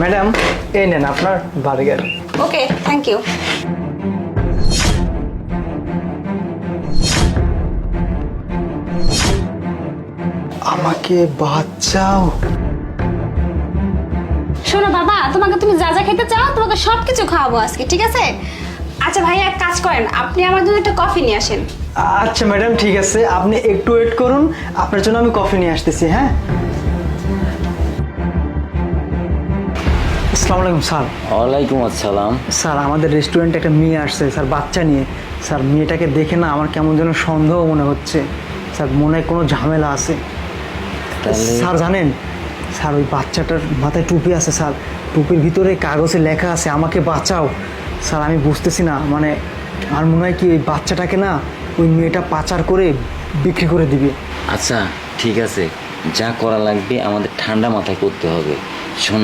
Madam এই নেন আপনার বার্গার। Okay, thank you. আমাকে বাঁচাও। শোনো বাবা, তোমাকে তুমি যা যা খেতে চাও তোমাকে সবকিছু খাওয়াবো আজকে, ঠিক আছে? আচ্ছা ভাইয়া, এক কাজ করেন, আপনি আমার জন্য একটা কফি নিয়ে আসেন। আচ্ছা ম্যাডাম ঠিক আছে, আপনি একটু ওয়েট করুন, আপনার জন্য আমি কফি নিয়ে আসতেছি। হ্যাঁ, আসসালামু আলাইকুম স্যার। ওয়ালাইকুম আসসালাম। স্যার আমাদের রেস্টুরেন্টে একটা মেয়ে আসছে স্যার, বাচ্চা নিয়ে। স্যার মেয়েটাকে দেখে না আমার কেমন যেন সন্দেহ মনে হচ্ছে স্যার, মনে হয় কোনো ঝামেলা আছে। স্যার জানেন স্যার, ওই বাচ্চাটার মাথায় টুপি আছে স্যার, টুপির ভিতরে কাগজে লেখা আছে আমাকে বাঁচাও। স্যার আমি বুঝতেছি না, মানে আর মনে হয় কি ওই বাচ্চাটাকে না ওই মেয়েটা পাচার করে বিক্রি করে দিবে। আচ্ছা ঠিক আছে, যা করা লাগবে আমাদের ঠান্ডা মাথায় করতে হবে। শোনো,